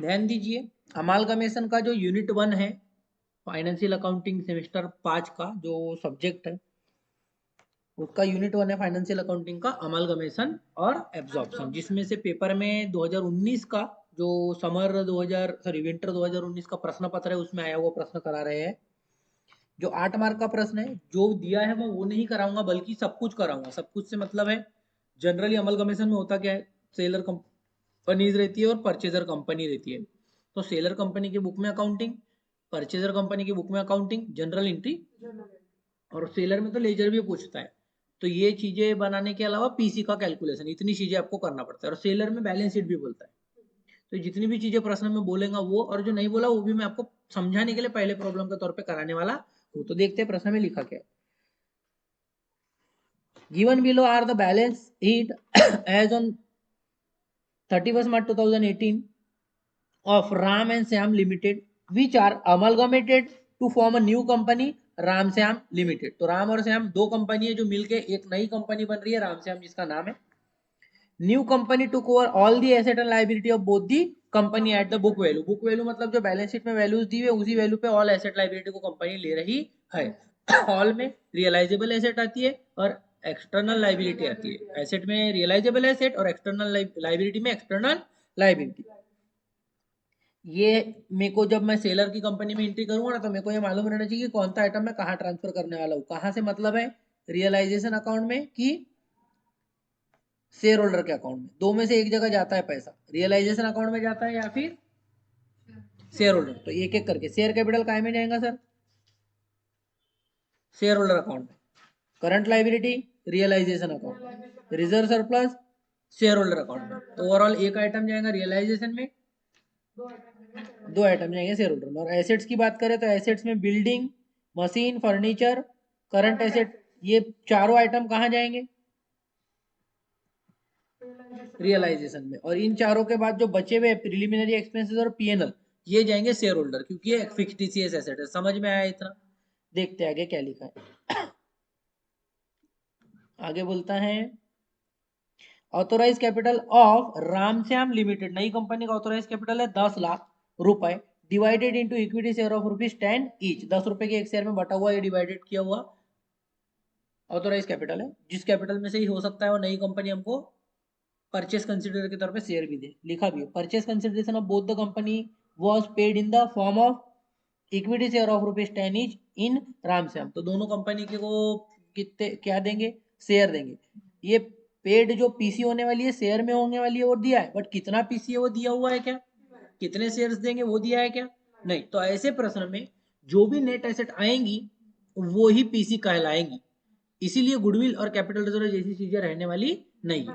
ध्यान दीजिए, अमालगमेशन का जो यूनिट 1 है फाइनेंशियल अकाउंटिंग सेमेस्टर 5 का जो सब्जेक्ट है, उसका यूनिट 1 है फाइनेंशियल अकाउंटिंग का अमालगमेशन और एब्जॉर्प्शन, जिसमें से पेपर में 2019 का जो विंटर 2019 का प्रश्न पत्र है उसमें आया हुआ प्रश्न करा रहे हैं। जो 8 मार्क का प्रश्न है जो दिया है मैं वो नहीं कराऊंगा, बल्कि सब कुछ कराऊंगा। सब कुछ से मतलब है जनरली अमलगमेशन में होता क्या है, सेलर कंपनीज रहती है और परचेजर कंपनी रहती है। तो सेलर कंपनी की बुक में अकाउंटिंग, परचेजर कंपनी की बुक में अकाउंटिंग, जनरल एंट्री, और सेलर में तो लेजर भी पूछता है। तो ये चीजें बनाने के अलावा पीसी का कैलकुलेशन, इतनी चीजें आपको करना पड़ता है। और सेलर में बैलेंस शीट भी बोलता है। तो जितनी भी चीजें प्रश्न में बोलेगा वो, और जो नहीं बोला वो भी मैं आपको समझाने के लिए पहले प्रॉब्लम के तौर पे कराने वाला हूँ। तो देखते हैं प्रश्न में लिखा क्या है। Given below are the balance sheet as on 31 March 2018 of Ram and Syam Limited, which are amalgamated to form a new company Ram Shyam limited. तो राम और श्याम दो कंपनी है जो मिलके एक नई कंपनी बन रही है राम श्याम जिसका नाम है। New company took over all the asset and liability of both the company at the book value. Book value मतलब जो बैलेंस शीट में वैल्यूज दी हुई उसी वैल्यू पे ऑल एसेट लायबिलिटी को कंपनी ले रही है। ऑल में रियलाइजेबल एसेट आती है और एक्सटर्नल लायबिलिटी आती है। एसेट में रियलाइजेबल एसेट और एक्सटर्नल लायबिलिटी में एक्सटर्नल लायबिलिटी। ये मेरे को जब मैं सेलर की कंपनी में एंट्री करूंगा ना तो मेरे को ये मालूम रहना चाहिए कि कौन सा आइटम मैं कहाँ ट्रांसफर करने वाला हूँ। कहाँ से मतलब है, रियलाइजेशन अकाउंट में कि शेयर होल्डर के अकाउंट में। दो में से एक जगह जाता है पैसा, रियलाइजेशन अकाउंट में जाता है या फिर शेयर होल्डर। तो एक एक करके शेयर कैपिटल काय में जाएगा सर, शेयर होल्डर अकाउंट में। Current liability realisation account, reserve surplus share holder account में। तो ओवरऑल एक आइटम जाएगा रियलाइजेशन में, दो आइटम जाएंगे शेयर होल्डर में। और एसेट्स की बात करें तो एसेट्स में building, machine, furniture, current asset, ये चारों आइटम कहाँ जाएंगे, रियलाइजेशन में। और इन चारों के बाद जो बचे हुए प्रिलिमिनरी एक्सपेंसेस और पीएनएल ये जाएंगे शेयर होल्डर, क्योंकि ये फिक्स्ड टीसीएस एसेट है। समझ में आया इतना? देखते आगे क्या लिखा है। आगे बोलता है authorise capital of Ramshyam limited, नई कंपनी का ऑथोराइज कैपिटल है 10 लाख रुपए, divided into equity share of ₹10 each. 10 रुपए के एक शेयर में बटा हुआ, ये डिवाइडेड किया हुआ ऑथोराइज कैपिटल है। जिस कैपिटल में से ही हो सकता है वो नई कंपनी हमको परचेस कंसिडर के तौर पे शेयर भी दे। लिखा भी है purchase consideration of both the company was paid in the form of equity share of ₹10 each in Ramshyam. तो दोनों कंपनी के को कितने क्या देंगे, शेयर देंगे। ये पेड जो पीसी होने वाली है शेयर में होने वाली है वो दिया है, बट कितना पीसी है वो दिया हुआ है क्या, कितने शेयर्स देंगे वो दिया है क्या, नहीं। तो ऐसे प्रश्न में जो भी नेट एसेट आएंगी वो ही पीसी कहलाएंगी। इसीलिए गुडविल और कैपिटल रिजर्व जैसी चीजें रहने वाली नहीं है।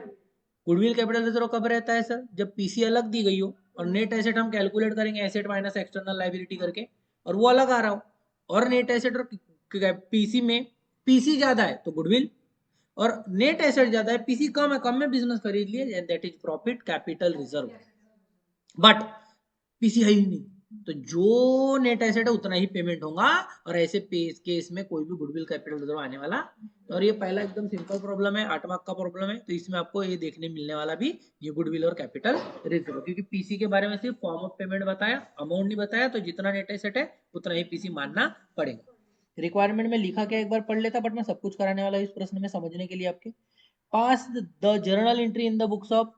गुडविल कैपिटल रिजर्व कब रहता है सर, जब पीसी अलग दी गई हो और नेट एसेट हम कैलकुलेट करेंगे एसेट माइनस एक्सटर्नल लायबिलिटी करके, और वो अलग आ रहा हो। और नेट एसेट और पीसी में पीसी ज्यादा है तो गुडविल, और नेट एसेट ज्यादा है पीसी कम है, कम में बिजनेस खरीद लिए, that is profit capital reserve. But PC है ही नहीं, तो जो नेट एसेट है उतना ही पेमेंट होगा। और ऐसे केस में कोई भी गुडविल कैपिटल रिजर्व आने वाला। और ये पहला एकदम सिंपल प्रॉब्लम है, 8 मार्क का प्रॉब्लम है, तो इसमें आपको ये देखने मिलने वाला भी ये गुडविल और कैपिटल रिजर्व, क्योंकि पीसी के बारे में सिर्फ फॉर्म ऑफ पेमेंट बताया, अमाउंट नहीं बताया। तो जितना नेट एसेट है उतना ही पीसी मानना पड़ेगा। रिक्वायरमेंट में लिखा क्या एक बार पढ़ लेता, बट मैं सब कुछ कराने वाला इस प्रश्न में समझने के लिए आपके। Pass the journal entry in the books of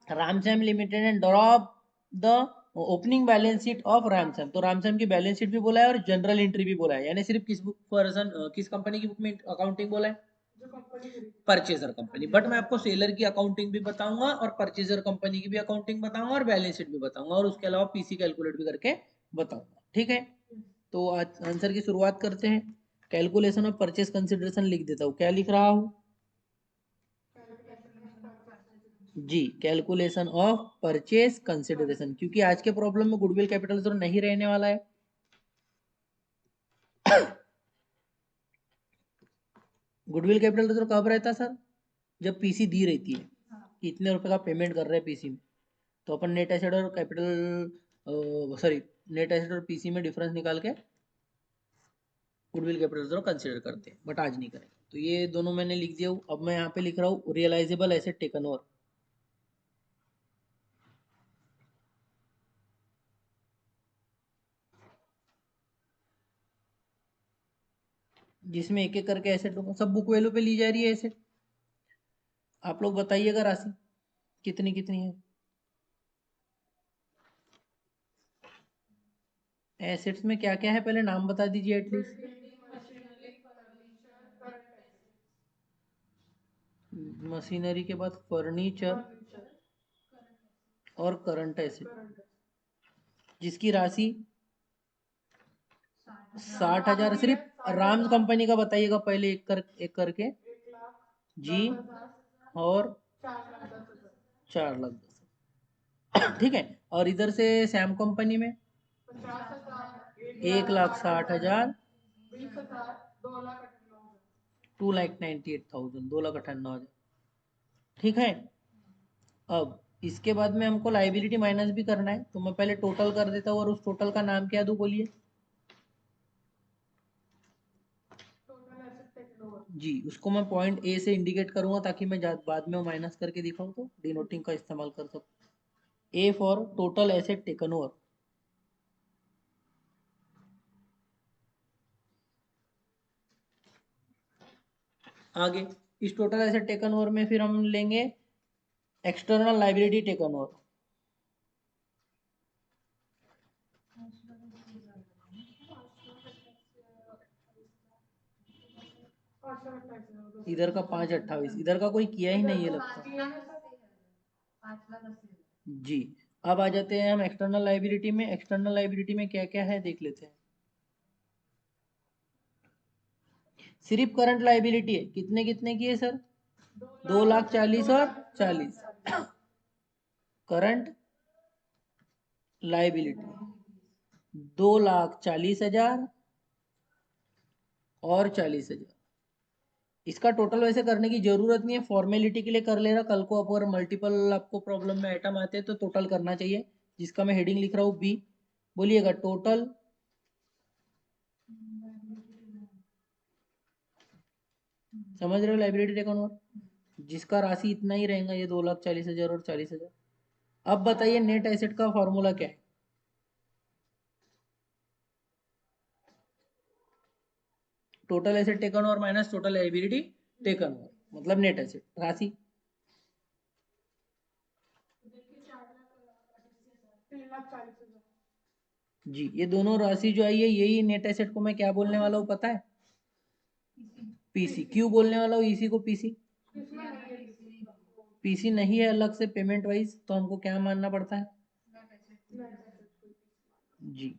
Ramshyam limited and drop the opening balance sheet of Ramshyam. तो रामश्याम की बैलेंस शीट भी बोला है और जनरल एंट्री भी बोला है, यानी सिर्फ किस बुक पर्सन किस कंपनी की बुक में अकाउंटिंग बोला है, परचेजर कंपनी। बट मैं आपको सेलर की अकाउंटिंग भी बताऊंगा और परचेजर कंपनी की भी अकाउंटिंग बताऊंगा और बैलेंस शीट भी बताऊंगा, और उसके अलावा पीसी कैलकुलेट भी करके बताऊंगा। ठीक है, तो आंसर की शुरुआत करते हैं। कैलकुलेशन ऑफ परचेज कंसिडरेशन लिख देता हूँ, क्या लिख रहा हूँ जी, कैलकुलेशन ऑफ परचेज कंसिडरेशन, क्योंकि आज के प्रॉब्लम में गुडविल कैपिटल तो नहीं रहने वाला है। गुडविल कैपिटल रिजर्व कब रहता है सर, जब पीसी दी रहती है कि इतने रुपए का पेमेंट कर रहे हैं पीसी में। तो अपन नेट एसेट और कैपिटल सॉरी नेट एसेट और पीसी में डिफरेंस निकाल के गुडविल कैपिटल रिजर्व कंसिडर करते हैं, बट आज नहीं करेंगे। तो ये दोनों मैंने लिख दिया। अब मैं यहाँ पे लिख रहा हूँ रियलाइजेबल एसेट टेकन ओवर। जिसमें एक एक करके एसेट होगा, सब बुक वैल्यू पे ली जा रही है एसेट। आप लोग बताइएगा राशि कितनी कितनी है। एसेट्स में क्या क्या है पहले नाम बता दीजिए एटलीस्ट। मशीनरी के बाद फर्नीचर और करंट एसेट, जिसकी राशि 60,000। सिर्फ राम कंपनी का बताइएगा पहले एक करके। जी और 4,10,000 ठीक है। और इधर से श्याम कंपनी में 1,60,000, 2,98,000, 2,98,000 ठीक है। अब इसके बाद में हमको लाइबिलिटी माइनस भी करना है, तो मैं पहले टोटल कर देता हूँ। और उस टोटल का नाम क्या दूँ बोलिए। जी, उसको मैं पॉइंट ए से इंडिकेट करूंगा ताकि मैं बाद में माइनस करके दिखाऊं तो डिनोटिंग का इस्तेमाल कर सकूं। A for total asset taken over. आगे इस टोटल एसेट टेकन ओवर में फिर हम लेंगे एक्सटर्नल लाइबिलिटी टेकन ओवर। इधर का 5,28, इधर का कोई किया ही नहीं है लगता। जी, अब आ जाते हैं हम एक्सटर्नल लाइबिलिटी में। एक्सटर्नल लाइबिलिटी में क्या क्या है देख लेते हैं। सिर्फ करंट लाइबिलिटी है, कितने कितने की है सर। 2,40,000 और 40 करंट लाइबिलिटी 2,40,000 और 40,000। इसका टोटल वैसे करने की जरूरत नहीं है, फॉर्मेलिटी के लिए कर लेना। कल को अगर मल्टीपल आपको प्रॉब्लम में आइटम आते हैं तो टोटल करना चाहिए, जिसका मैं हेडिंग लिख रहा हूँ बी। बोलिएगा टोटल समझ रहे हो लाइबिलिटी टेकन ओवर, जिसका राशि इतना ही रहेगा, ये 2,40,000 और 40,000। अब बताइए नेट एसेट का फॉर्मूला क्या है। Total asset taken over minus total liability taken over मतलब नेट एसेट राशि। जी, ये दोनों राशि जो आई है यही नेट एसेट को मैं क्या बोलने वाला हूँ पता है। पीसी। क्यों बोलने वाला हूँ इसी को पीसी। पीसी नहीं है अलग से पेमेंट वाइज, तो हमको क्या मानना पड़ता है। जी,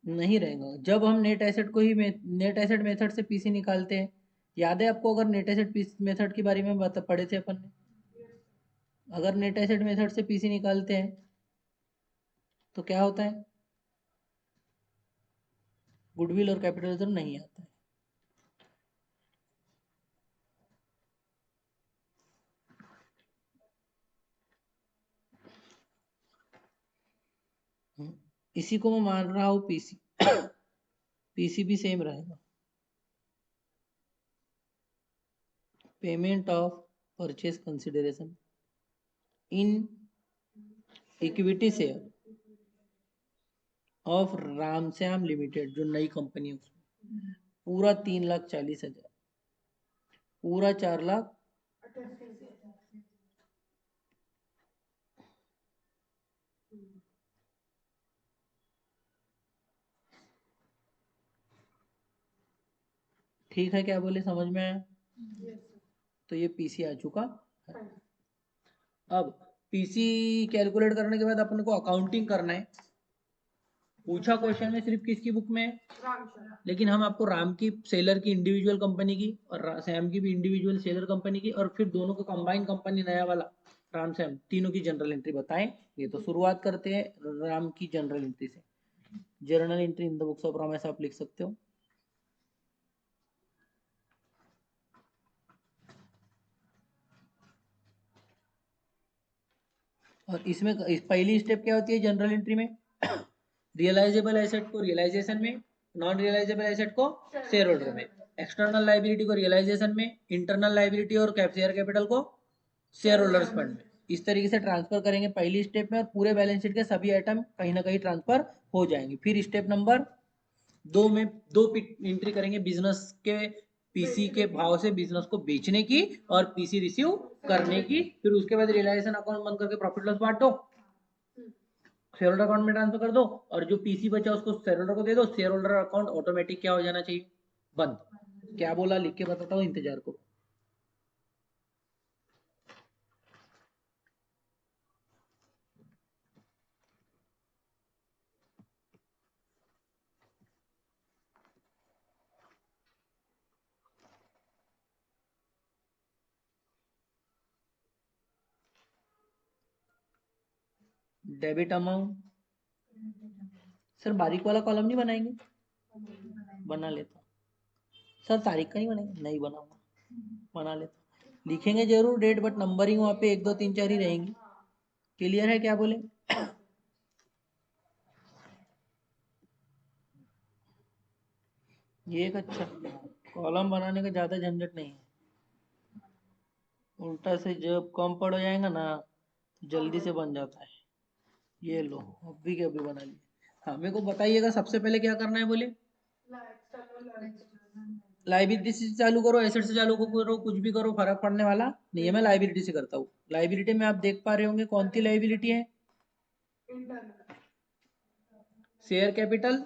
नहीं रहेगा जब हम नेट एसेट को ही नेट एसेट मेथड से पीसी निकालते हैं। याद है आपको, अगर नेट एसेट मेथड के बारे में पढ़े थे अपन ने। अगर नेट एसेट मेथड से पीसी निकालते हैं तो क्या होता है, गुडविल और कैपिटल रिजर्व नहीं आता है। इसी को मैं मान रहा हूँ पीसी। पीसी भी सेम रहेगा। Payment of purchase consideration in equity share of Ramshyam limited, जो नई कंपनी है उसमें पूरा 3,40,000, पूरा 4,00,000। ठीक है, क्या बोले समझ में आया। तो ये पीसी आ चुका है। अब पीसी कैलकुलेट करने के बाद अपन को अकाउंटिंग करना है। पूछा क्वेश्चन में सिर्फ किसकी बुक में है, लेकिन हम आपको राम की सेलर की इंडिविजुअल कंपनी की और सैम की भी इंडिविजुअल सेलर कंपनी की और फिर दोनों को कंबाइन कंपनी नया वाला राम सैम तीनों की जनरल एंट्री बताएं। ये तो शुरुआत करते हैं राम की जनरल एंट्री से। Journal entry in the books of Ram ऐसा आप लिख सकते हो। और इसमें पहली स्टेप क्या होती है जनरल एंट्री में, रियलाइजेबल एसेट को रियलाइजेशन में, नॉन रियलाइजेबल एसेट को शेयर होल्डर में, एक्सटर्नल लाइबिलिटी को रियलाइजेशन में, इंटरनल लाइबिलिटी और शेयर कैपिटल को शेयर होल्डर्स फंड में। इस तरीके से ट्रांसफर करेंगे पहली स्टेप में, और पूरे बैलेंस शीट के सभी आइटम कहीं ना कहीं ट्रांसफर हो जाएंगे। फिर स्टेप नंबर 2 में दो एंट्री करेंगे बिजनेस के पीसी के भाव से बिजनेस को बेचने की और पीसी रिसीव करने की। फिर उसके बाद रियलाइजेशन अकाउंट बंद करके प्रॉफिट लॉस बांट दो, शेयर होल्डर अकाउंट में ट्रांसफर कर दो, और जो पीसी बचा उसको शेयर होल्डर को दे दो। शेयर होल्डर अकाउंट ऑटोमेटिक क्या हो जाना चाहिए, बंद। क्या बोला लिख के बताता हूँ, इंतजार करो। डेबिट अमाउंट, सर बारीक वाला कॉलम नहीं बनाएंगे, बना लेता सर। तारीख का नहीं बनाएंगे, नहीं बनाऊंगा, बना लेता। लिखेंगे जरूर डेट, बट नंबरिंग वहाँ पे 1 2 3 4 ही रहेंगी। क्लियर है, क्या बोले? ये एक अच्छा कॉलम बनाने का ज़्यादा झंझट नहीं है। उल्टा से जब कम पड़ जाएगा ना, जल्दी से बन जाता है। ये लो, अभी के अभी बना लिए। हाँ, मेरे को बताइएगा सबसे पहले क्या करना है, बोले? लाइबिलिटी से चालू करो, एसेट से चालू करो, कुछ भी करो, फर्क पड़ने वाला नहीं है। मैं लाइबिलिटी से करता हूँ। लाइबिलिटी में आप देख पा रहे होंगे कौन सी लाइबिलिटी है, शेयर कैपिटल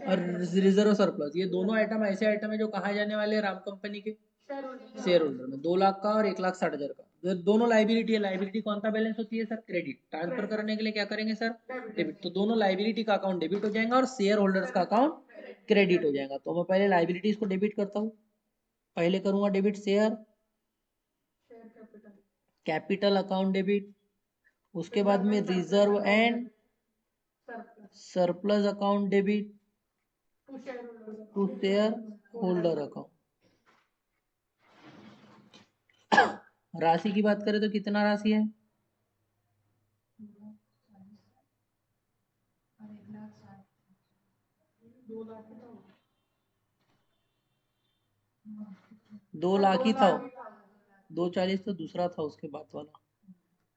और रिजर्व सरप्लस। ये दोनों आइटम ऐसे आइटम है जो कहाँ जाने वाले हैं, राम कंपनी के शेयर होल्डर में। 2 लाख का और 1,60,000 का, जो दोनों लाइबिलिटी है। लाइबिलिटी कौन सा बैलेंस होती है सर, क्रेडिट। ट्रांसफर करने के लिए क्या करेंगे सर, डेबिट। तो दोनों लाइबिलिटी का अकाउंट डेबिट हो जाएगा और शेयर होल्डर्स का अकाउंट क्रेडिट हो जाएगा। तो मैं पहले लाइबिलिटीज को डेबिट करता हूँ। पहले करूंगा debit share capital account debit, उसके बाद में reserve and surplus account debit to share holder account. राशि की बात करें तो कितना राशि है, 2 लाख ही था। 240 तो दूसरा था उसके बाद वाला।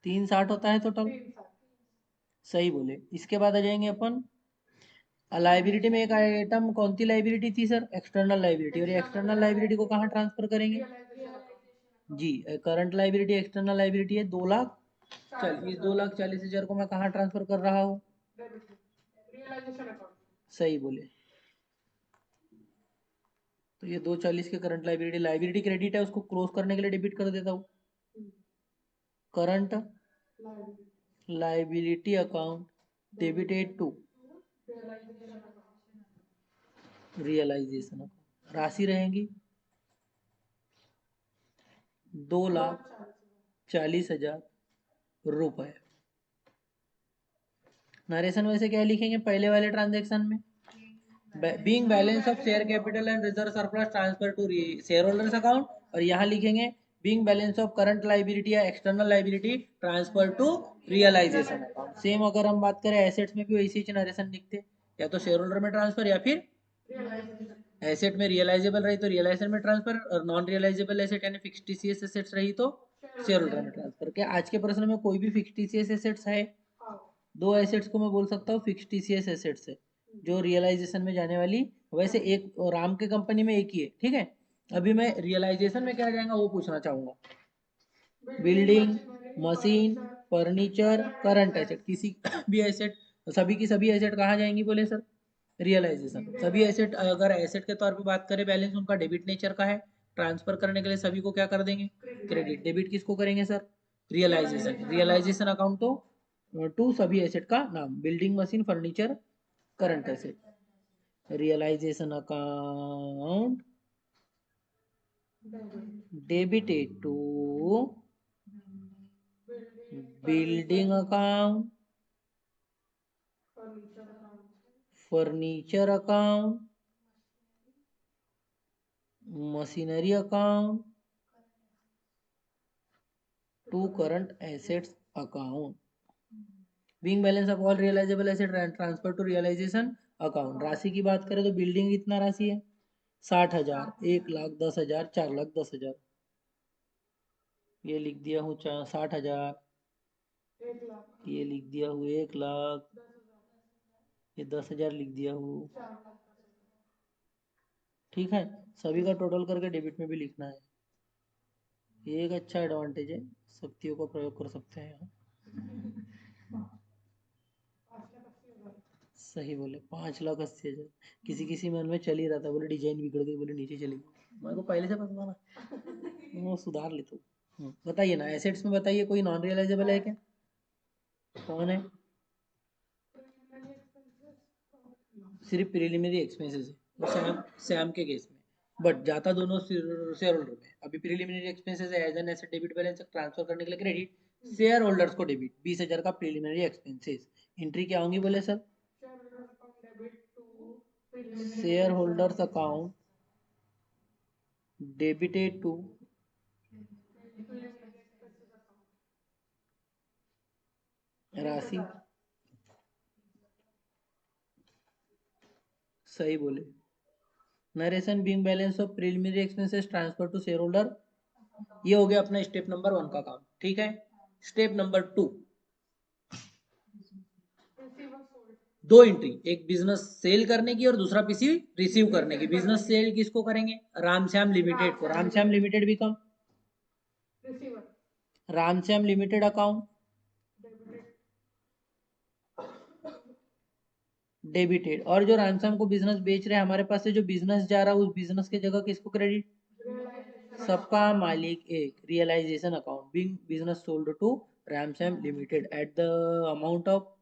360 होता है टोटल, सही बोले। इसके बाद आ जाएंगे अपन लाइबिलिटी में। एक आइटम कौन सी लाइबिलिटी थी सर, एक्सटर्नल लाइबिलिटी। और एक्सटर्नल लाइबिलिटी को कहाँ ट्रांसफर करेंगे जी, करंट लाइबिलिटी एक्सटर्नल लाइबिलिटी है 2 लाख। चल, इस 2,40,000 को मैं कहाँ ट्रांसफर कर रहा हूँ, सही बोले। तो ये 240 के करंट लाइबिलिटी, लाइबिलिटी क्रेडिट है, उसको क्रॉस करने के लिए डेबिट कर देता हूँ। Current liability account debited to realisation account. राशि रहेगी 2,40,000 रुपए। नरेशन वैसे क्या लिखेंगे पहले वाले ट्रांजेक्शन में, being balance of share capital and reserve surplus transfer to share holders account. और यहाँ लिखेंगे being balance of current liability या external liability transfer to realisation account. Same अगर हम बात करें एसेट्स में भी वैसे ही नरेशन लिखते, या तो शेयर होल्डर में ट्रांसफर या फिर एसेट में रियलाइजेबल रही तो रियलाइजेशन में ट्रांसफर, और नॉन रियलाइजेबल एसेट यानी फिक्स्ड टीसीएस एसेट्स रही तो शेयर होल्डर में ट्रांसफर। क्या आज के प्रश्न में कोई भी फिक्स्ड टीसीएस एसेट्स है? 2 एसेट्स को मैं बोल सकता हूँ फिक्स्ड टीसीएस एसेट्स है, जो रियलाइजेशन में जाने वाली। वैसे एक राम के कंपनी में एक ही है, ठीक है। अभी मैं रियलाइजेशन में क्या जाएगा वो पूछना चाहूंगा। Building, machine, furniture, current asset, किसी भी एसेट, सभी की सभी एसेट कहाँ जाएंगी बोले सर, रियलाइजेशन। सभी एसेट, अगर एसेट के तौर पे बात करें, बैलेंस उनका डेबिट नेचर का है। ट्रांसफर करने के लिए सभी को क्या कर देंगे, क्रेडिट। डेबिट किसको करेंगे सर, रियलाइजेशन। रियलाइजेशन अकाउंट तो टू सभी एसेट का नाम, building, machine, furniture, current asset. Realisation account debited to building account, furniture account, machinery account to current assets account. Being balance of all realisable asset transfer to realisation account. राशि की बात करें तो building कितना राशि है, 60,000, 1,10,000, 4,10,000। ये लिख दिया हूँ 60,000, ये लिख दिया हूँ 1 लाख, ये 10,000 लिख दिया हूँ। ठीक है, सभी का टोटल करके डेबिट में भी लिखना है। ये एक अच्छा एडवांटेज है, शक्तियों का प्रयोग कर सकते हैं यहाँ। सही बोले, 5,80,000। किसी किसी मन में चल ही रहा था, बोले डिजाइन बिगड़ गई, बोले नीचे चली गई। मेरे को पहले से पता था ना, वो सुधार ले तू। बताइए ना, एसेट्स में बताइए कोई नॉन रियलाइजेबल है क्या? कौन है? सिर्फ प्रिलिमिनरी एक्सपेंसेस है सैम के केस में, बट जाता दोनों शेयर होल्डर में। अभी प्रिलिमिनरी एक्सपेंसेस है, as an asset debit balance transfer करने के लिए क्रेडिट, शेयर होल्डर्स को डेबिट 20,000 का प्रिलिमिनरी एक्सपेंसेस। एंट्री क्या होंगी बोले sir? Share holders account debited to राशि। सही बोले। Narration being balance of preliminary expenses transfer to share holder. ये हो गया अपना स्टेप नंबर 1 का काम। ठीक है, स्टेप नंबर 2, दो एंट्री, एक बिजनेस सेल करने की और दूसरा पीसी रिसीव करने की। बिजनेस सेल किसको करेंगे? रामश्याम लिमिटेड को। Ramshyam limited become Ramshyam limited account debited. और जो रामश्याम को बिजनेस बेच रहे हैं हमारे पास से, जो बिजनेस जा रहा है उस बिजनेस के जगह किसको क्रेडिट? सबका मालिक एक, realisation account being business sold to Ramshyam limited at the amount of,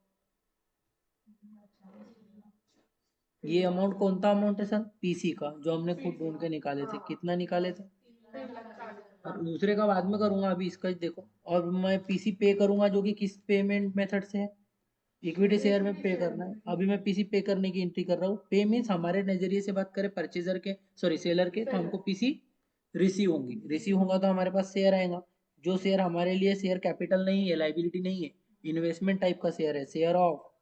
ये अमाउंट कौन सा अमाउंट है सर? पीसी का, जो हमने खुद ढूंढ के निकाले थे। कितना निकाले थे? और दूसरे का बाद में करूंगा, अभी इसका देखो। और मैं पीसी पे करूंगा, जो कि किस पेमेंट मेथड से है? इक्विटी शेयर में पे करना है। अभी मैं पीसी पे करने की एंट्री कर रहा हूँ। पे मीन्स हमारे नजरिए से बात करें परचेजर के, सॉरी सेलर के, तो हमको पीसी रिसीव होंगी। रिसीव होगा तो हमारे पास शेयर आएगा। जो शेयर हमारे लिए शेयर कैपिटल नहीं है, लाइबिलिटी नहीं है, इन्वेस्टमेंट टाइप का शेयर है, शेयर ऑफ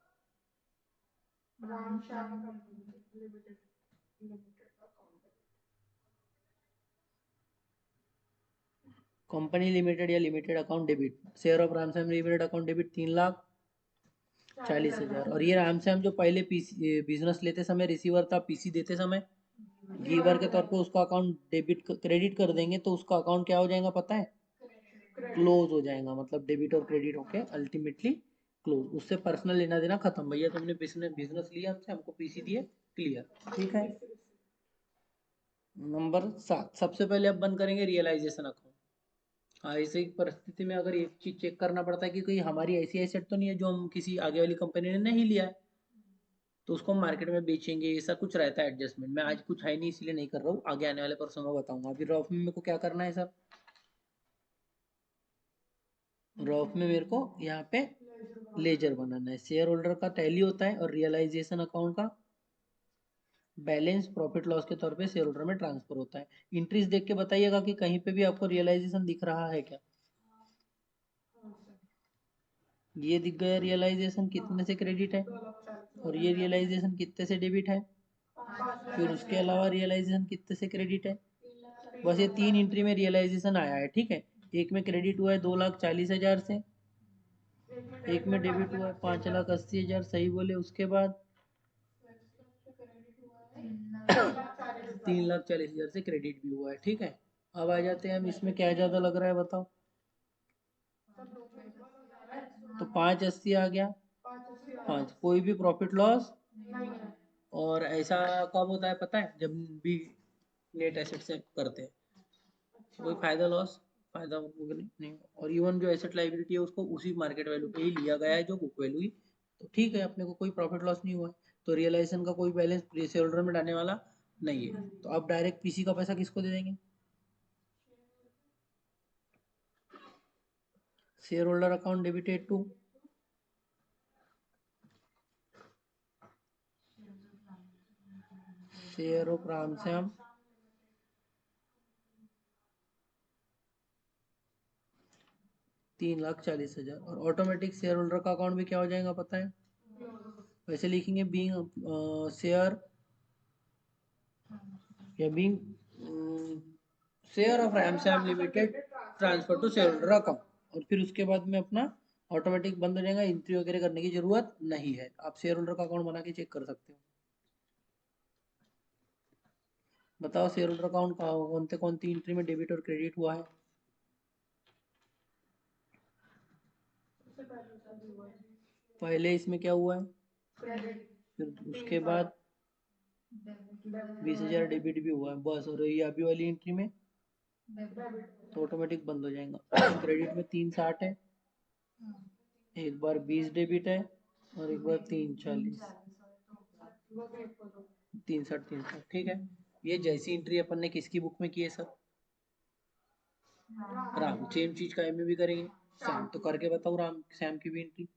कंपनी लिमिटेड या limited account debit. Share of Ramshyam limited account debit 3,40,000। और ये रामश्याम जो पहले पीसी बिजनेस लेते समय रिसीवर था, पीसी देते समय गिवर के तौर पे उसका अकाउंट डेबिट क्रेडिट कर देंगे, तो उसका अकाउंट क्या हो जाएगा पता है? क्लोज हो जाएगा। मतलब डेबिट और क्रेडिट होके अल्टीमेटली क्लोज। उससे पर्सनल लेना देना खत्म। भैया तुमने बिजनेस लिया हमसे, हमको पीसी दिए, क्लियर। ठीक है। नंबर 7, सबसे पहले अब बंद करेंगे रियलाइजेशन अकाउंट। हाँ, ऐसे परिस्थिति में अगर एक चीज चेक करना पड़ता है कि कोई हमारी ऐसी एसेट तो नहीं है जो हम किसी आगे वाली कंपनी ने नहीं लिया है, तो उसको हम मार्केट में बेचेंगे, ऐसा कुछ रहता है एडजस्टमेंट। मैं आज कुछ है नहीं इसलिए नहीं कर रहा हूँ, आगे आने वाले पर्सों में बताऊंगा। अभी रफ में मेरे को क्या करना है सर? रफ में मेरे को यहाँ पे लेजर बनाना है। शेयर होल्डर का टैली होता है और रियलाइजेशन अकाउंट का बैलेंस प्रॉफिट लॉस के तौर पे शेयर होल्डर में ट्रांसफर होता है। इंट्रीज देख के बताइएगा कि कहीं पे भी आपको रियलाइजेशन दिख रहा है क्या? ये दिख गया रियलाइजेशन कितने से क्रेडिट है, और ये रियलाइजेशन कितने से डेबिट है। फिर उसके अलावा रियलाइजेशन कितने से क्रेडिट है। बस ये 3 एंट्री में रियलाइजेशन आया है। ठीक है, एक में क्रेडिट हुआ है 2,40,000 से, एक में डेबिट हुआ है 5,80,000। सही बोले। उसके बाद 3,40,000 से क्रेडिट भी हुआ है। ठीक है, अब आ जाते हैं हम इसमें, क्या ज्यादा लग रहा है बताओ? तो 5,80 आ गया, 5, कोई भी प्रॉफिट लॉस। और ऐसा कब होता है पता है? जब भी नेट एसेट से करते हैं, कोई फायदा लॉस, फायदा नहीं। और इवन जो एसेट लाइबिलिटी है उसको उसी मार्केट वैल्यू पे ही लिया गया है जो बुक वैल्यू ही। तो ठीक है, अपने को कोई प्रॉफिट लॉस नहीं हुआ है, तो रियलाइजेशन का कोई बैलेंस शेयर होल्डर में डालने वाला नहीं है। तो अब डायरेक्ट पीसी का पैसा किसको दे देंगे? Share holder account debited to share of Ramshyam 3,40,000। और ऑटोमेटिक शेयर होल्डर का अकाउंट भी क्या हो जाएगा पता है? वैसे लिखेंगे बीइंग शेयर या being share of Ramshyam limited transfer to share holder account, और फिर उसके बाद में अपना ऑटोमेटिक बंद हो जाएगा, एंट्री वगैरह करने की जरूरत नहीं है। आप शेयर होल्डर का अकाउंट बना के चेक कर सकते हो। बताओ शेयर होल्डर अकाउंट कौन सी एंट्री में डेबिट और क्रेडिट हुआ है? पहले इसमें क्या हुआ है, फिर उसके बाद 20,000 डेबिट भी हुआ है बस, और ये अभी वाली एंट्री में तो ऑटोमेटिक बंद हो जाएगा। क्रेडिट में 360 है, एक बार 20 डेबिट है और एक बार 340, 360, ठीक है। ये जैसी एंट्री अपन ने किसकी बुक में की है सर? राम। सेम चीज का में भी करेंगे। श्याम तो करके बताओ, राम श्याम की भी एंट्री।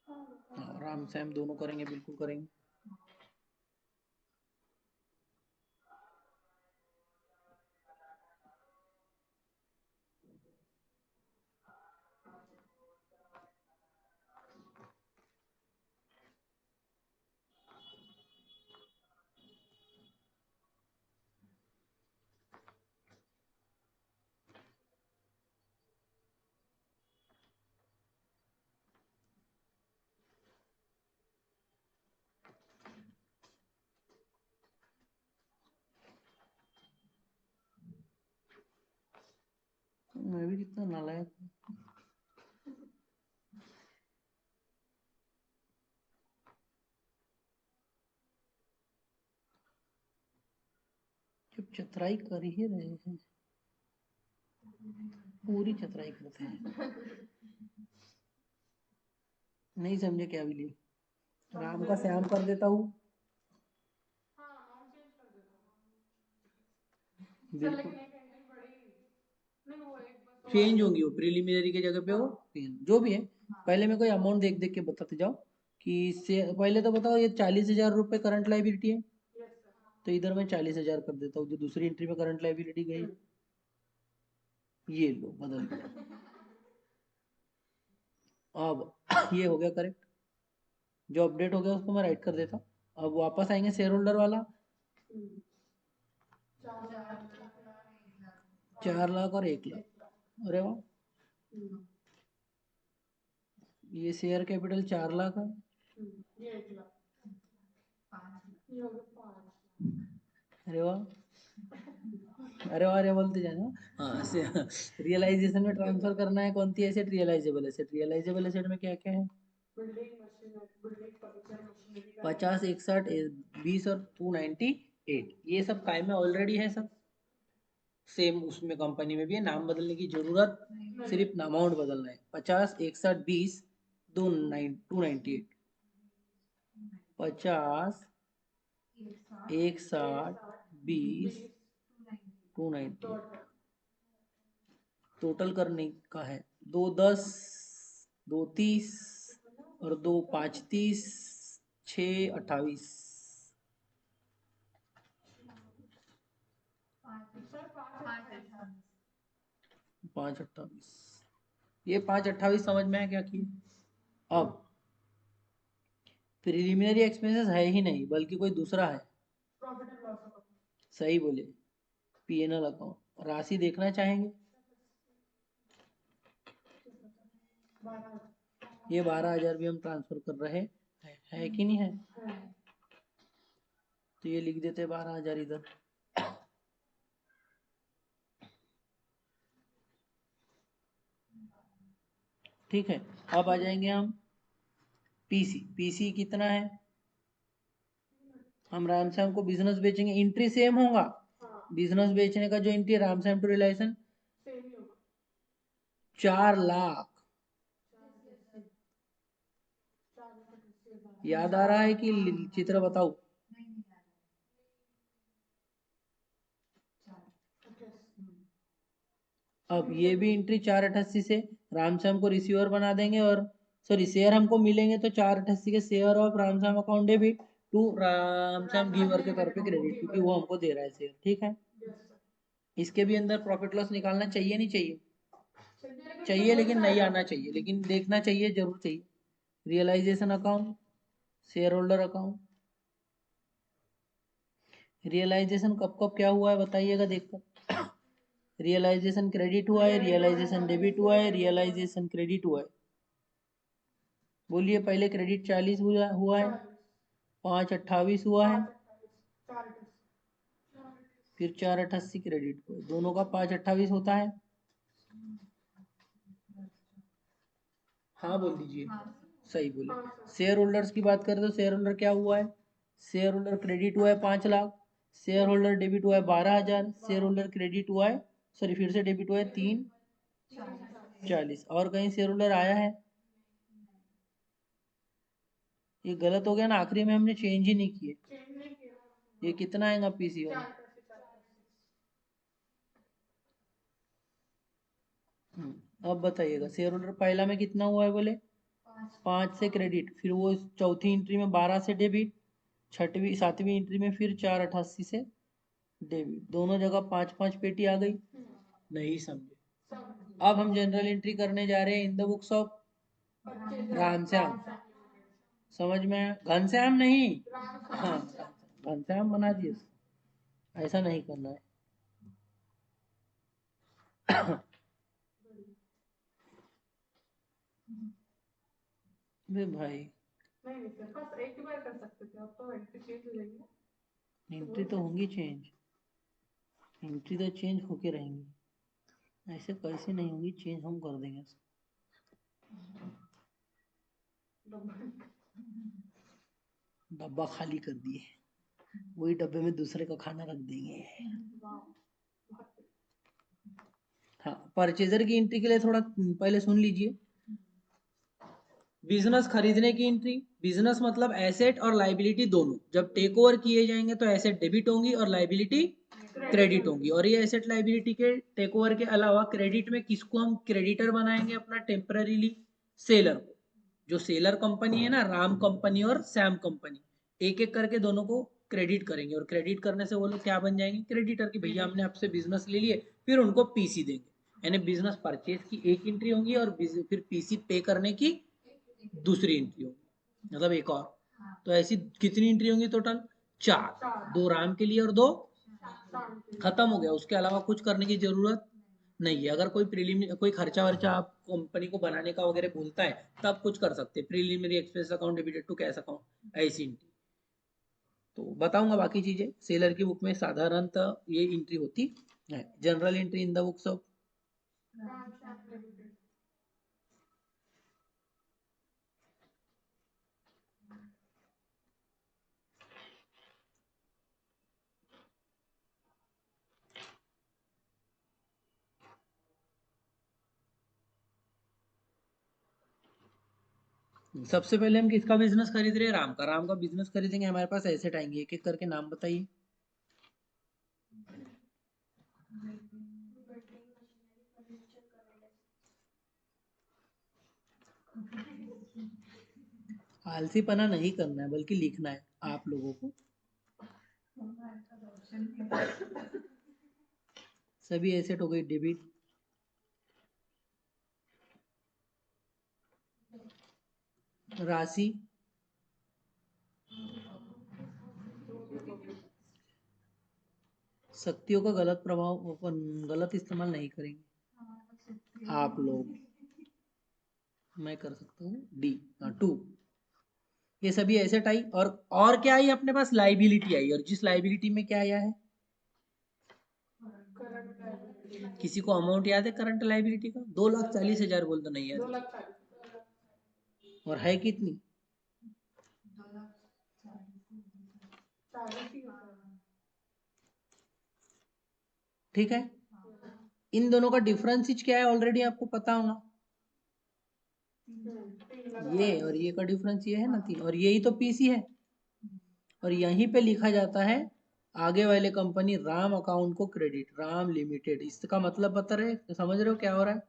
हाँ, राम श्याम दोनों करेंगे, बिल्कुल करेंगे। मैं भी कितना नालायक हूँ। जब चतराई कर ही रहे हैं, पूरी चतराई करते हैं। नहीं समझे क्या भी लिए, राम का श्याम कर देता हूँ। बिल्कुल चेंज होंगी, वो प्रिलिमिनरी की जगह पे वो जो भी है। पहले मैं कोई अमाउंट देख देख के बताते जाओ कि से पहले तो बताओ, ये 40,000 रुपये करंट लाइबिलिटी है, तो इधर मैं 40,000 कर देता हूँ। जो दूसरी एंट्री में करंट लाइबिलिटी गई, ये लो बदल गया। अब ये हो गया करेक्ट, जो अपडेट हो गया उसको मैं राइट कर देता हूँ। अब वापस आएंगे शेयर होल्डर वाला, 4 लाख और 1 लाख। अरे वाह, ये शेयर कैपिटल 4 लाख है। अरे वाह, अरे वाह, अरे बोलते जाना। हाँ, रियलाइजेशन में ट्रांसफर करना है कौन सी asset? Realisable asset. Realisable asset में क्या क्या है? 50, 61, 20 और 298, ये सब काय में ऑलरेडी है सब। सेम उसमें कंपनी में भी है, नाम बदलने की जरूरत, सिर्फ अमाउंट बदलना है। 50, 61, 20, 298, 50, 61, 20, 298 टोटल करने का है। 2 10, 2 30 और 2 5 30, 6 28, 5 28। ये 5 28 समझ में आया क्या किए? अब प्रिलिमिनरी एक्सपेंसेस है ही नहीं, बल्कि कोई दूसरा है। सही बोले, पीएनएल अकाउंट। राशि देखना चाहेंगे? ये 12,000 भी हम ट्रांसफर कर रहे है कि नहीं है? तो ये लिख देते 12,000 इधर। ठीक है, अब आ जाएंगे हम पीसी। पीसी कितना है? हम रामश्याम को बिजनेस बेचेंगे, एंट्री सेम होगा। बिजनेस बेचने का जो एंट्री रामश्याम टू रिलायंस 4 लाख। याद आ रहा है कि चित्र बताओ? अब ये भी एंट्री 488 से रामश्याम को रिसीवर बना देंगे, और सॉरी शेयर हमको मिलेंगे तो 488 के share of Ramshyam account debit to Ramshyam giver के तौर पे क्रेडिट, क्योंकि वो हमको दे रहा है शेयर। ठीक है, इसके भी अंदर प्रॉफिट लॉस निकालना चाहिए नहीं चाहिए? चाहिए, लेकिन नहीं आना चाहिए, लेकिन देखना चाहिए, जरूर चाहिए। Realisation account, share holder account. Realisation कब कब क्या हुआ है बताइएगा देखकर। रियलाइजेशन क्रेडिट हुआ है, रियलाइजेशन डेबिट हुआ है, रियलाइजेशन क्रेडिट हुआ है। बोलिए, पहले क्रेडिट 40 हुआ है, 5/28 हुआ है, फिर 4/88 क्रेडिट हुआ है। दोनों का 5/28 होता है। हाँ बोल दीजिए। सही बोले। शेयर होल्डर्स की बात करें तो शेयर होल्डर क्या हुआ है? शेयर होल्डर क्रेडिट हुआ है 5 लाख, शेयर होल्डर डेबिट हुआ है 12,000, शेयर होल्डर क्रेडिट हुआ है, सॉरी फिर से डेबिट हुआ है 3/40। और कहीं शेयर होल्डर आया है? ये गलत हो गया ना, आखिरी में हमने चेंज ही नहीं किए। ये कितना आएगा पीसी वाला? अब बताइएगा, शेयर होल्डर पहला में कितना हुआ है बोले? 5 से क्रेडिट, फिर वो चौथी एंट्री में 12 से डेबिट, छठवीं सातवीं एंट्री में फिर 4/88 से डेबिट। दोनों जगह 5-5 पेटी आ गई। नहीं समझे? अब हम जनरल एंट्री करने जा रहे हैं इन द बुक्स ऑफ रामश्याम। समझ में आया? घनश्याम नहीं, हाँ घनश्याम बना दिए, ऐसा नहीं करना है। भाई एक ही बार कर सकते थे, अब तो एंट्री चेंज हो जाएगी। एंट्री तो होंगी चेंज, एंट्री तो चेंज होके रहेंगी, ऐसे कैसे नहीं होंगी चेंज, हम कर देंगे। डब्बा खाली कर दिए, वही डब्बे में दूसरे का खाना रख देंगे। हाँ, परचेजर की एंट्री के लिए थोड़ा पहले सुन लीजिए। बिजनेस खरीदने की एंट्री, बिजनेस मतलब एसेट और लाइबिलिटी दोनों। जब टेक ओवर किए जाएंगे तो एसेट डेबिट होंगी और लाइबिलिटी क्रेडिट होंगी। और ये एसेट लाइबिलिटी के टेक ओवर के अलावा क्रेडिट में किसको हम क्रेडिटर बनाएंगे? अपना टेम्पररीली सेलर को। जो सेलर कंपनी है ना, राम कंपनी और श्याम कंपनी, एक एक करके दोनों को क्रेडिट करेंगे। और क्रेडिट करने से वो लोग क्या बन जाएंगे? क्रेडिटर की भैया हमने आपसे बिजनेस ले लिए, फिर उनको पीसी देंगे। यानी बिजनेस परचेज की एक एंट्री होंगी और फिर पीसी पे करने की दूसरी एंट्री होगी, मतलब एक और। तो ऐसी कितनी एंट्री होंगी टोटल? 4। 2 राम के लिए और 2, खत्म हो गया। उसके अलावा कुछ करने की जरूरत नहीं है। अगर कोई प्रीलिमिनरी कोई खर्चा वर्चा आप कंपनी को बनाने का वगैरह बोलता है तब कुछ कर सकते हैं, preliminary expense account debited to cash account, ऐसी एंट्री। तो बताऊंगा बाकी चीजें। सेलर की बुक में साधारणतः ये एंट्री होती है। General entry in the books of सबसे पहले हम किसका बिजनेस खरीद रहे हैं? राम का। राम का बिजनेस खरीदेंगे, हमारे पास एसेट आएंगे, एक एक करके नाम बताइए। आलसीपना नहीं करना है बल्कि लिखना है आप लोगों को। सभी एसेट हो गई डेबिट, राशि शक्तियों का गलत प्रभाव, गलत इस्तेमाल नहीं करेंगे आप लोग। मैं कर सकता हूँ डी 2। ये सभी एसेट आई, और क्या आई अपने पास? लाइबिलिटी आई। और जिस लाइबिलिटी में क्या आया है? किसी को अमाउंट याद है करंट लाइबिलिटी का? 2,40,000 बोल तो नहीं याद। और है कितनी? ठीक है। इन दोनों का डिफरेंस क्या है ऑलरेडी आपको पता होगा। ये और ये का डिफरेंस ये है ना 3, और यही तो पीसी है। और यहीं पे लिखा जाता है आगे वाले कंपनी राम अकाउंट को क्रेडिट, राम लिमिटेड। इसका मतलब बता रहे, समझ रहे हो क्या हो रहा है?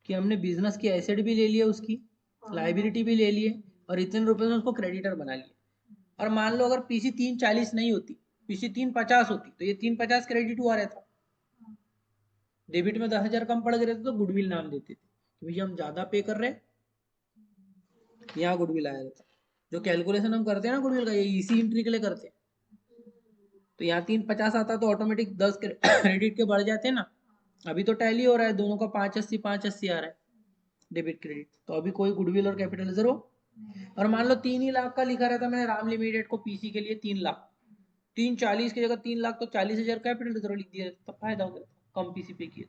कि हमने बिजनेस की एसेट भी ले लिया, उसकी लाइबिलिटी भी ले लिए, और इतने रुपए में उसको क्रेडिटर बना लिया। और मान लो अगर पीसी 340 नहीं होती, पीसी 350 होती, तो ये 350 क्रेडिट हुआ रहता। डेबिट में 10,000 कम पड़ गए थे तो गुडविल नाम देते थे कि भैया हम ज्यादा पे कर रहे हैं, यहाँ गुडविल आया रहता। जो कैलकुलेशन हम करते हैं ना गुडविल का, ये इसी एंट्री के लिए करते हैं। तो यहाँ 350 आता तो ऑटोमेटिक 10 क्रेडिट के बढ़ जाते ना, अभी तो टैली हो रहा है, दोनों का 580 580 आ रहा है डेबिट क्रेडिट, तो अभी कोई गुडविल और कैपिटल रिजर्व हो। और मान लो 3 ही लाख का लिखा रहता मैंने राम लिमिटेड को पीसी के लिए 3 लाख, 340 की जगह 3 लाख तो 40,000 कैपिटल रिजर्व लिख दिया तो फायदा हो गया, कम पीसी पे किया।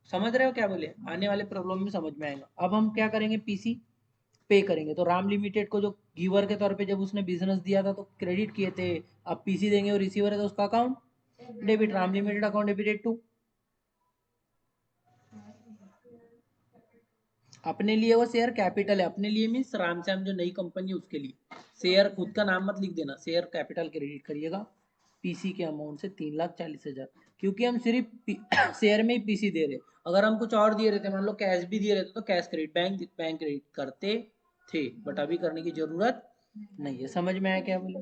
समझ रहे हो क्या बोले, आने वाले प्रॉब्लम में समझ में आएगा। अब हम क्या करेंगे, पीसी पे करेंगे, तो राम लिमिटेड को जो गिवर के तौर पे जब उसने बिजनेस दिया था तो क्रेडिट किए थे, अब पीसी देंगे और रिसीवर है तो उसका account debit, Ram limited account debited to. अपने लिए वो शेयर कैपिटल है, अपने लिए मीन्स रामश्याम जो नई कंपनी है उसके लिए, शेयर खुद का नाम मत लिख देना, शेयर कैपिटल क्रेडिट करिएगा पीसी के अमाउंट से 3,40,000, क्योंकि हम सिर्फ शेयर में ही पीसी दे रहे। अगर हम कुछ और दिए रहते, मान लो कैश भी दिए रहते तो कैश क्रेडिट बैंक क्रेडिट करते थे, बट अभी करने की जरूरत नहीं है। समझ में आया क्या बोले।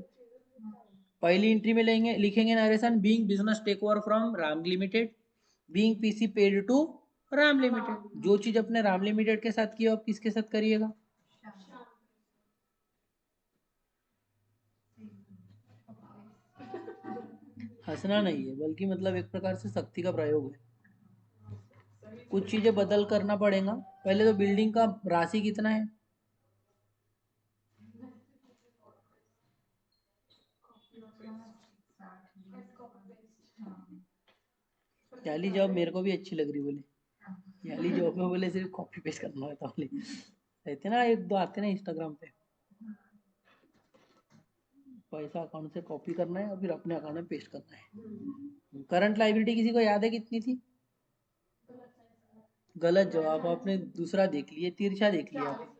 पहली एंट्री में लेंगे, लिखेंगे narration being business take over from Ram limited, being PC paid to Ram limited. जो चीज अपने राम लिमिटेड के साथ की हो आप किसके साथ करिएगा। हंसना नहीं है, बल्कि मतलब एक प्रकार से शक्ति का प्रयोग है, कुछ चीजें बदल करना पड़ेगा। पहले तो बिल्डिंग का राशि कितना है, याली जॉब मेरे को भी अच्छी लग रही बोले, याली जॉब में बोले सिर्फ कॉपी पेस्ट करना होता बोले, रहते ना एक दो आते ना इंस्टाग्राम पे, पैसा अकाउंट से कॉपी करना है और फिर अपने अकाउंट में पेस्ट करना है। करंट लाइबिलिटी किसी को याद है कितनी थी, गलत जवाब, आपने दूसरा देख लिया, तिरछा देख लिया आप।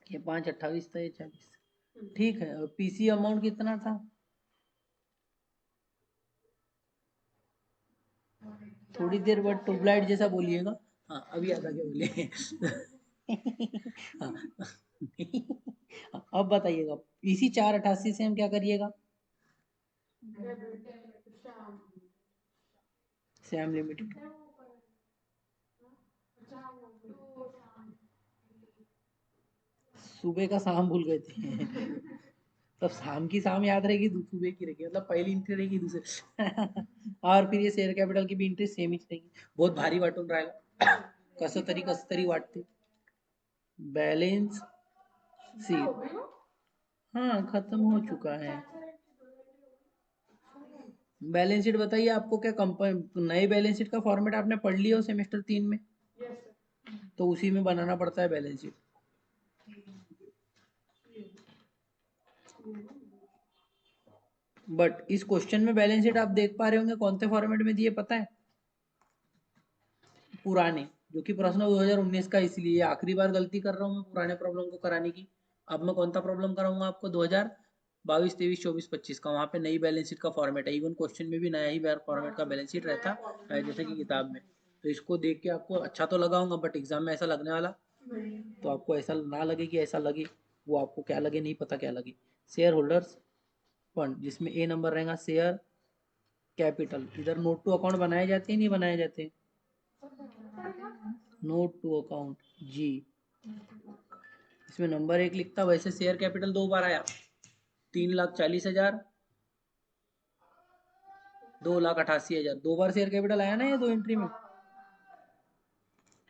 ये 528 था, ये 40, ठीक है। और पीसी अमाउंट कितना था, थोड़ी देर बाद ट्यूबलाइट जैसा बोलिएगा। हाँ अभी याद आ गया बोले। हाँ। अब बताइएगा पीसी 488 से हम क्या करिएगा, सैम लिमिटेड, सुबह का शाम भूल गए थे। तब शाम की शाम याद रहेगी, सुबह की रहेगी, मतलब पहली एंट्री रहेगी दूसरे। और फिर ये शेयर कैपिटल की भी एंट्री सेम ही रहेगी। बहुत भारी वाटून राहिला, कस तरी वाटते। बैलेंस शीट, हाँ खत्म हो चुका है। बैलेंस शीट बताइए, आपको क्या कंपनी नए बैलेंस शीट का फॉर्मेट आपने पढ़ लिया हो सेमेस्टर 3 में, तो उसी में बनाना पड़ता है बैलेंस शीट। बट इस क्वेश्चन में बैलेंस शीट आप देख पा रहे होंगे कौन से फॉर्मेट में दिए पता है, पुराने, जो कि प्रश्न 2019 का, इसलिए आखिरी बार गलती कर रहा हूँ मैं पुराने प्रॉब्लम को कराने की। अब मैं कौन सा प्रॉब्लम कराऊंगा आपको, 2022 23 24 25 का, वहाँ पे नई बैलेंस शीट का फॉर्मेट है, इवन क्वेश्चन में भी नया ही फॉर्मेट का बैलेंस शीट रहता है जैसे कि किताब में। तो इसको देख के आपको अच्छा तो लगा होगा, बट एग्जाम में ऐसा लगने वाला, तो आपको ऐसा ना लगे कि ऐसा लगे, वो आपको क्या लगे नहीं पता क्या लगे। शेयर होल्डर्स फंड, जिसमें ए नंबर रहेगा शेयर कैपिटल, इधर नोट टू अकाउंट बनाए जाते हैं नहीं बनाए जाते, नोट टू अकाउंट जी, इसमें नंबर 1 लिखता, वैसे शेयर कैपिटल 2 बार आया, 3,40,000, 2,88,000, 2 बार शेयर कैपिटल आया ना ये दो एंट्री में।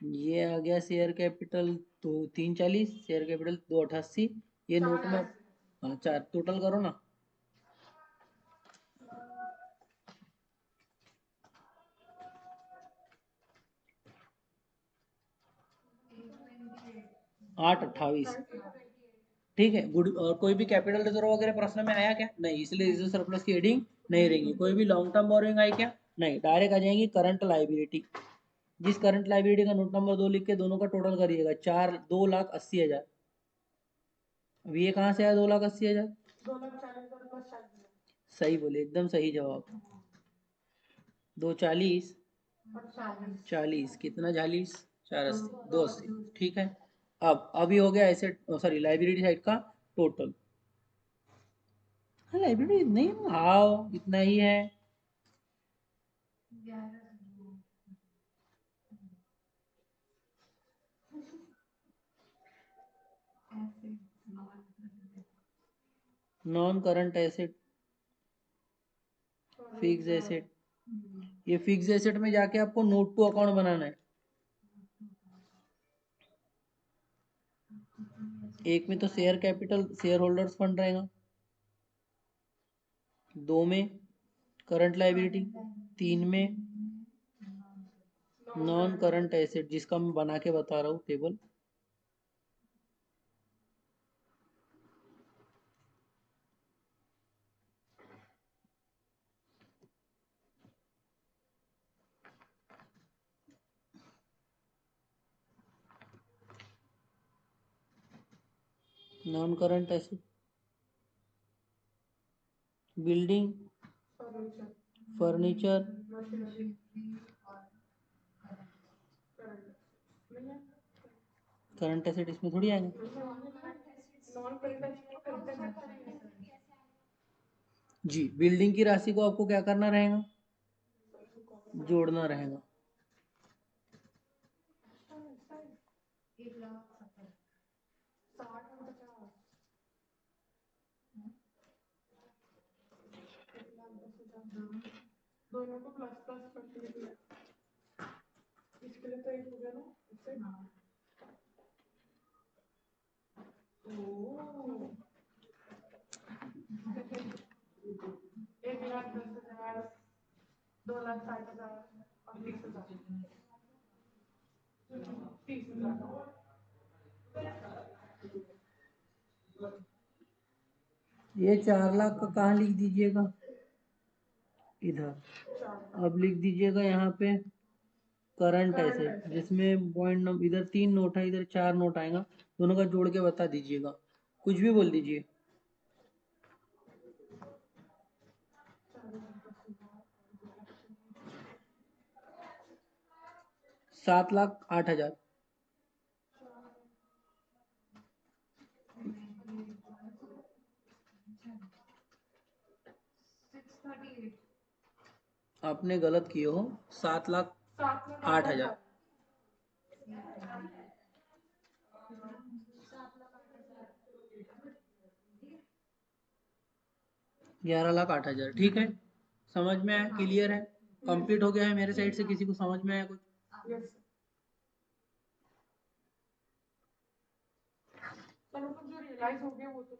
ये आ गया शेयर कैपिटल तो 340, शेयर कैपिटल 288, ये नोट में, हाँ 4 टोटल करो ना, 828, ठीक है गुड। और कोई भी कैपिटल रिजर्व वगैरह प्रश्न में आया क्या, नहीं, इसलिए रिजर्व सरप्लस की हेडिंग नहीं रहेगी। कोई भी लॉन्ग टर्म बोरिंग आई क्या, नहीं, डायरेक्ट आ जाएंगी करंट लाइबिलिटी। जिस करंट लाइबिलिटी का नोट नंबर 2 लिख के दोनों का टोटल करिएगा, 2,80,000। अब ये कहाँ से आया 2,80,000, सही बोले, एकदम सही जवाब। 240, 40 कितना, 40, 480, 280, ठीक है। अब अभी हो गया एसेट, सॉरी लाइबिलिटी साइड का टोटल। हाँ लाइबिलिटी नहीं, हाँ इतना ही है। Non current asset, fix asset, ये फिक्स एसेट में जाके आपको नोट टू अकाउंट बनाना है। एक में तो share capital share holders fund रहेगा, 2 में करंट लायबिलिटी, 3 में नॉन करंट एसेट जिसका मैं बना के बता रहा हूँ table. Non current asset, building, furniture, furniture, machinery, current नहीं है, करंट एसेट इसमें थोड़ी आएंगे। नॉन करंट जी, बिल्डिंग की राशि को आपको क्या करना रहेगा, जोड़ना रहेगा। 1,60,50 दोनों को प्लस प्लस करके निकले, इसके लिए तो एक हो गया ना इससे। ओह 1,10,000, 2,60,000 और 30,000, 30,000। ये 4 लाख का कहाँ लिख दीजिएगा, इधर। अब लिख दीजिएगा यहाँ पे करंट एसेट, जिसमें पॉइंट नंबर इधर 3 नोट है, इधर 4 नोट आएगा, दोनों का जोड़ के बता दीजिएगा, कुछ भी बोल दीजिए। 7,08,000। 638, आपने गलत किए हो, 7,08,000। 11,08,000, ठीक है। समझ में आया, क्लियर है, कंप्लीट हो गया है मेरे साइड से। किसी को समझ में आया कुछ? यस सर, जो रियलाइज हो गया वो तो